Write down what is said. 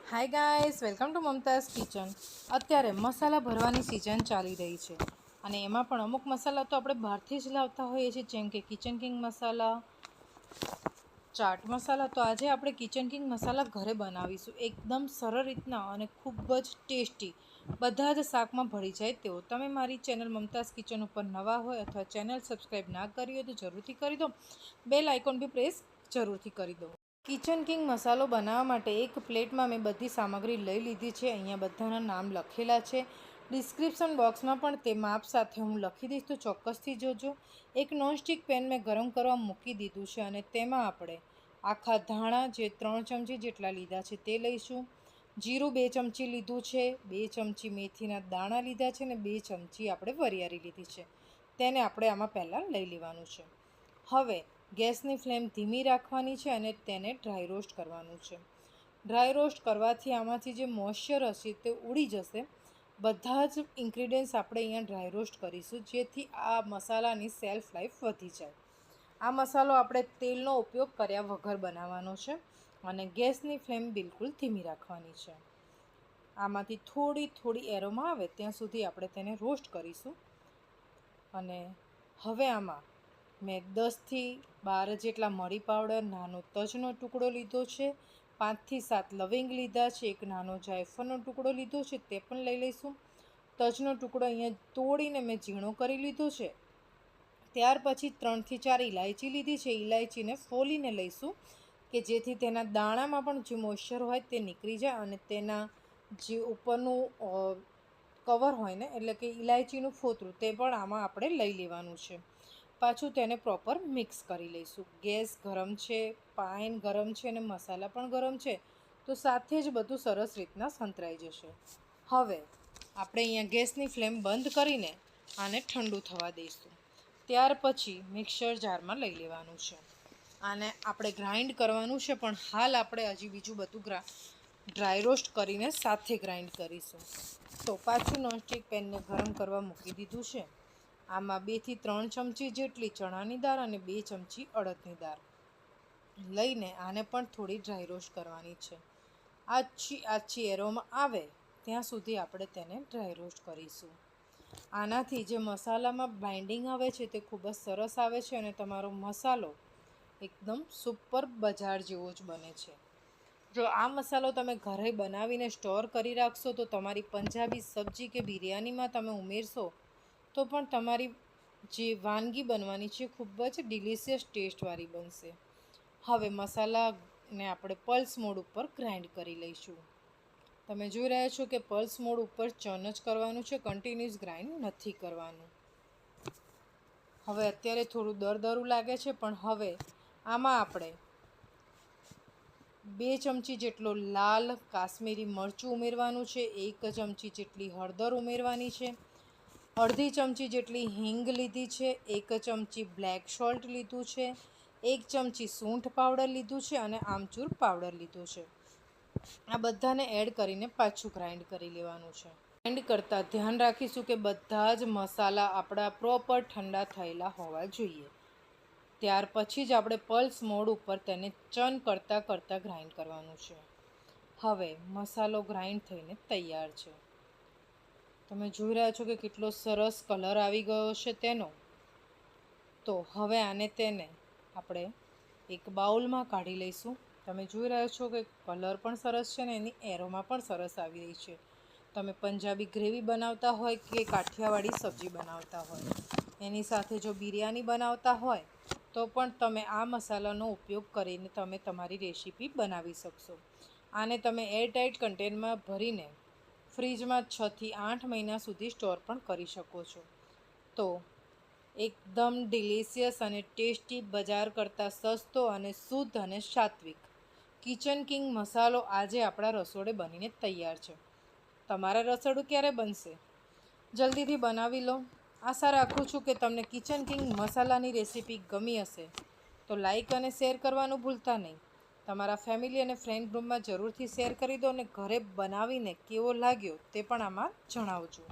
Hi guys, welcome to Mumtaz kitchen. અત્યારે મસાલા ભરવાની સિઝન ચાલી રહી છે અને એમાં પણ અમુક મસાલા તો આપણે બહારથી જ લાવતા હોઈએ છીએ, જેમ કે કિચન કિંગ મસાલા, ચાટ મસાલા. તો આજે આપણે કિચન કિંગ મસાલા ઘરે બનાવીશું, એકદમ સરળ રીતના અને ખૂબ જ ટેસ્ટી, બધા જ શાકમાં ભળી જાય તેવો. તમે મારી ચેનલ મમતાઝ કિચન ઉપર નવા હોય અથવા ચેનલ સબસ્ક્રાઈબ ના કરી હોય તો જરૂરથી કરી દો. બેલ આઇકોન બી પ્રેસ જરૂરથી કરી દો. કિચન કિંગ મસાલો બનાવવા માટે એક પ્લેટમાં મેં બધી સામગ્રી લઈ લીધી છે. અહીંયા બધાના નામ લખેલા છે. ડિસ્ક્રિપ્શન બોક્સમાં પણ તે માપ સાથે હું લખી દઈશ, તો ચોક્કસથી જોજો. એક નોનસ્ટિક પેન મેં ગરમ કરવા મૂકી દીધું છે અને તેમાં આપણે આખા ધાણા જે 3 ચમચી જેટલા લીધા છે તે લઈશું. જીરું 2 ચમચી લીધું છે, 2 ચમચી મેથીના દાણા લીધા છે અને 2 ચમચી આપણે વરિયાળી લીધી છે. તેને આપણે આમાં પહેલાં લઈ લેવાનું છે. હવે ગેસની ફ્લેમ ધીમી રાખવાની છે અને તેને ડ્રાય રોસ્ટ કરવાનું છે. ડ્રાય રોસ્ટ કરવાથી આમાંથી જે મોઇશ્ચર હશે તે ઉડી જશે. બધા જ ઇન્ગ્રીડિયન્ટ્સ આપણે અહીંયા ડ્રાય રોસ્ટ કરીશું, જેથી આ મસાલાની સેલ્ફ લાઈફ વધી જાય. આ મસાલો આપણે તેલનો ઉપયોગ કર્યા વગર બનાવવાનો છે અને ગેસની ફ્લેમ બિલકુલ ધીમી રાખવાની છે. આમાંથી થોડી એરોમાં આવે ત્યાં સુધી આપણે તેને રોસ્ટ કરીશું. અને હવે આમાં મેં 10થી 12 જેટલા મરી પાવડર, નાનો તજનો ટુકડો લીધો છે, 5થી 7 લવિંગ લીધા છે, એક નાનો જાયફળનો ટુકડો લીધો છે, તે પણ લઈ લઈશું. તજનો ટુકડો અહીંયા તોડીને મેં ઝીણો કરી લીધો છે. ત્યાર પછી 3થી 4 ઇલાયચી લીધી છે. ઇલાયચીને ફોલીને લઈશું કે જેથી તેના દાણામાં પણ જે મોઇશ્ચર હોય તે નીકળી જાય અને તેના જે ઉપરનું કવર હોય ને, એટલે કે ઇલાયચીનું ફોતરું, તે પણ આમાં આપણે લઈ લેવાનું છે. પાછું તેને પ્રોપર મિક્સ કરી લઈશું. ગેસ ગરમ છે, પાન ગરમ છે અને મસાલા પણ ગરમ છે, તો સાથે જ બધું સરસ રીતના સંતરાઈ જશે. હવે આપણે અહીંયા ગેસની ફ્લેમ બંધ કરીને આને ઠંડુ થવા દઈશું. ત્યાર પછી મિક્સર જારમાં લઈ લેવાનું છે. આને આપણે ગ્રાઇન્ડ કરવાનું છે, પણ હાલ આપણે હજી બીજું બધું ડ્રાય રોસ્ટ કરીને સાથે ગ્રાઇન્ડ કરીશું. તો પાછું નોનસ્ટિક પેનને ગરમ કરવા મૂકી દીધું છે. આમાં 2થી 3 ચમચી જેટલી ચણાની દાળ અને 2 ચમચી અડદની દાળ લઈને આને પણ થોડી ડ્રાય રોસ્ટ કરવાની છે. આછી એરોમાં આવે ત્યાં સુધી આપણે તેને ડ્રાય રોસ્ટ કરીશું. આનાથી જે મસાલામાં બાઇન્ડિંગ આવે છે તે ખૂબ જ સરસ આવે છે અને તમારો મસાલો એકદમ સુપર બજાર જેવો જ બને છે. જો આ મસાલો તમે ઘરે બનાવીને સ્ટોર કરી રાખશો તો તમારી પંજાબી સબ્જી કે બિરયાનીમાં તમે ઉમેરશો તો પણ તમારી જે વાનગી બનવાની છે ખૂબ જ ડિલિશિયસ ટેસ્ટવાળી બનશે. હવે મસાલાને આપણે પલ્સ મોડ ઉપર ગ્રાઇન્ડ કરી લઈશું. તમે જોઈ રહ્યા છો કે પલ્સ મોડ ઉપર ચર્ન જ કરવાનું છે, કન્ટિન્યુઅસ ગ્રાઇન્ડ નથી કરવાનું. હવે અત્યારે થોડું દરદરું લાગે છે, પણ હવે આમાં આપણે 2 ચમચી જેટલો લાલ કાશ્મીરી મરચું ઉમેરવાનું છે, 1 ચમચી જેટલી હળદર ઉમેરવાની છે, અડધી ચમચી જેટલી હિંગ લીધી છે, 1 ચમચી બ્લેક સોલ્ટ લીધું છે, 1 ચમચી સૂંઠ પાવડર લીધું છે અને આમચૂર પાવડર લીધું છે. આ બધાને એડ કરીને પાછું ગ્રાઇન્ડ કરી લેવાનું છે. ગ્રાઇન્ડ કરતાં ધ્યાન રાખીશું કે બધા જ મસાલા આપણા પ્રોપર ઠંડા થયેલા હોવા જોઈએ. ત્યાર પછી જ આપણે પલ્સ મોડ ઉપર તેને ચર્ન કરતાં ગ્રાઇન્ડ કરવાનું છે. હવે મસાલો ગ્રાઇન્ડ થઈને તૈયાર છે. તમે જોઈ રહ્યા છો કે કેટલો સરસ કલર આવી ગયો છે તેનો. તો હવે તેને આપણે એક બાઉલમાં કાઢી લઈશું. તમે જોઈ રહ્યા છો કે કલર પણ સરસ છે ને એની એરોમાં પણ સરસ આવી રહી છે. તમે પંજાબી ગ્રેવી બનાવતા હોય કે કાઠિયાવાડી સબ્જી બનાવતા હોય, એની સાથે જો બિરયાની બનાવતા હોય તો પણ તમે આ મસાલાનો ઉપયોગ કરીને તમે તમારી રેસીપી બનાવી શકશો. આને તમે એરટાઇટ કન્ટેનરમાં ભરીને ફ્રીજમાં 6થી 8 મહિના સુધી સ્ટોર પણ કરી શકો છો. તો એકદમ ડિલિશિયસ અને ટેસ્ટી, બજાર કરતાં સસ્તો અને શુદ્ધ અને સાત્વિક કિચન કિંગ મસાલો આજે આપણા રસોડે બનીને તૈયાર છે. તમારા રસોડું ક્યારે બનશે? જલ્દીથી બનાવી લો. આશા રાખું છું કે તમને કિચન કિંગ મસાલાની રેસીપી ગમી હશે. તો લાઈક અને શેર કરવાનું ભૂલતા નહીં. તમારા ફેમિલી અને ફ્રેન્ડ ગ્રુપમાં જરૂરથી શેર કરી દો અને ઘરે બનાવીને કેવો લાગ્યો તે પણ આમાં જણાવજો.